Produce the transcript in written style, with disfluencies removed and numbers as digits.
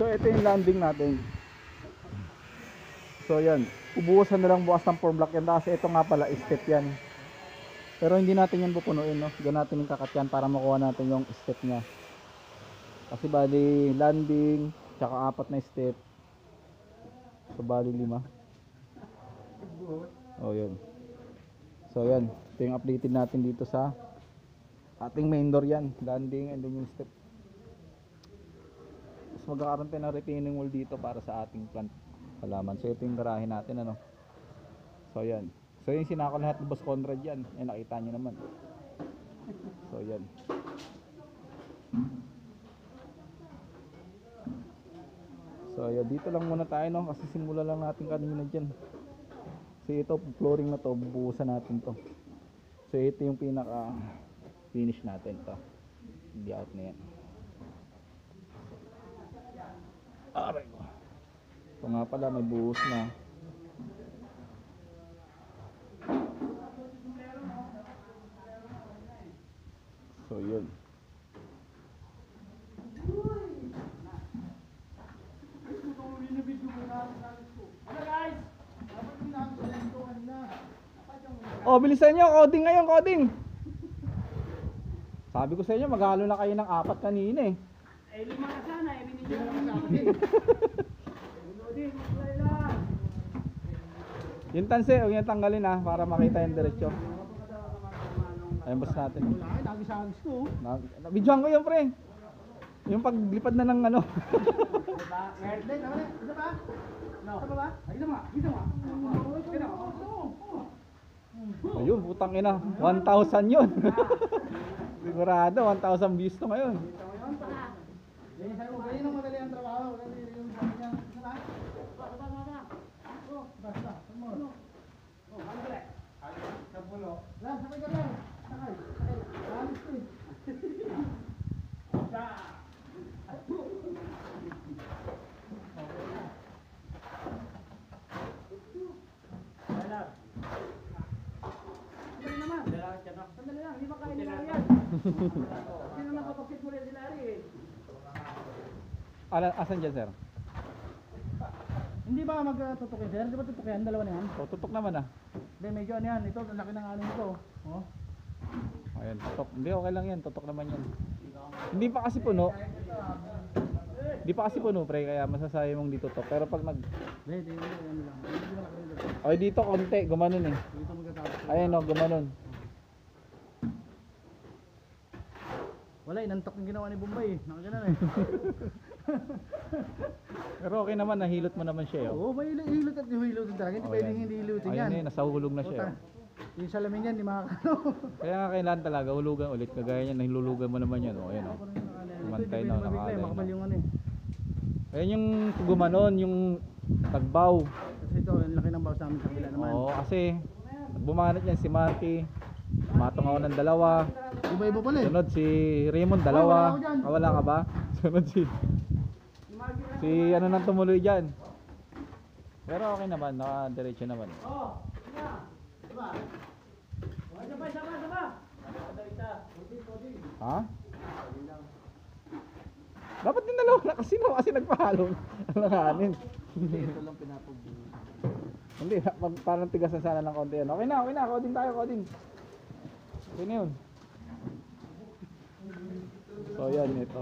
So ito yung landing natin. So yan, ubuhusan na lang bukas ng 4 block yan kasi ito nga pala step yan. Pero hindi natin yan pupunuin, no? Diyan natin yung kakat yan para makuha natin yung step nya. Kasi bali landing tsaka 4 na step. So bali 5. Oh yun. So yan, ito yung updated natin dito sa ating main door yan. Landing and then yung step. Tapos magkakaroon tayo ng retaining wall dito para sa ating plant halaman. So ito yung garahe natin, ano. So yan. So yung sinako lahat ni Boss Conrad yan. Yan, nakita nyo naman. So yan. So yan, dito lang muna tayo, no, kasi simula lang natin kanina dyan. So ito, flooring na to, bubuhusan natin to. So ito yung pinaka finish natin to. Hindi out na yan. Aray ko. Ito nga pala, may buhos na. So yun. Oh, bilisan nyo, coding ngayon, coding. Sabi ko sa inyo, maghalo na kayo ng 4 kanina eh. Eh, 5 na sana, eh, binigyan mo naman sa akin. Yung tanse, huwag yung tanggalin ha, para makita yung diretsyo. Ayun, boss natin. Wala, nagis-agis ko. Videoan ko yun, pre. Yung paglipad na ng ano. Diba? Meron din, naman eh. Isa pa? No. Isa pa ba? Ay, isa nga. Isa nga. Ayun, putang ina. 1,000 yun. Sigurado, 1,000 views to ngayon. Ganyan sa'yo, ganyan ang madali ang trabaho. Ganyan yung sabi niya. Isa pa? Basta. Oh, ano ba? Sa pulo. Lang, sakay ka lang. Sakay. Alis ko eh. Sandali lang, hindi makain nila yan. Sino lang kapakit mo rin sila rin? Asan dyan, sir? Hindi ba magtutukin sir? Di ba tutukin? Dalawa na yan? O, tutok naman ah. Hindi, medyo ano yan. Ito, ang laki ng ano nito. Oh. Ayan, tutok. Hindi, okay lang yan. Tutok naman yan. Hindi pa kasi puno. Hindi pa kasi puno, pre. Kaya masasabi mong di tutok. Pero pag nag... Hindi, ano lang. Hindi malaki rin. Ay, dito konti. Gumanon eh. Dito magkakapit. Ayan o, gumanon. Wala, inantok yung ginawa ni Bombay eh. Nakaganan eh. Pero okay naman, nahilot mo naman siya. Oh. Oo, may hilot at hilot din talaga. Hindi Oh, pwedeng yan. hindi hilutin Ayan yan. eh, nasa hulog na siya. Puta. Oh. Yung salamin yan, di makakano. Kaya nga kailangan talaga, hulugan ulit. Kagaya niyan, nahilulugan mo naman yan. O, ayan o. Mantay na, nakaalay. nakaalay Makapal na. yung ano eh. Ayan yung gumanon, yung tagbaw. Kasi ito, ang laki ng bawas namin sa kabila naman. Oo, kasi bumanat yan si Marty. Matong ako ng 2. Iba-iba pala eh. Sunod si Raymond, 2. Wala ako dyan. Wala ka ba? Sunod si ano nang tumuloy dyan. Pero okay naman, naka-diretso naman. Oo, diba? Saba. Ha? Dapat din dalawa na kasi no, kasi nagpahalong. Alanganin. Ito lang pinapag-buo. Hindi, parang tigasan sana ng konti yan. Okay na, coding tayo, coding. Okay na yun. So yan, ito.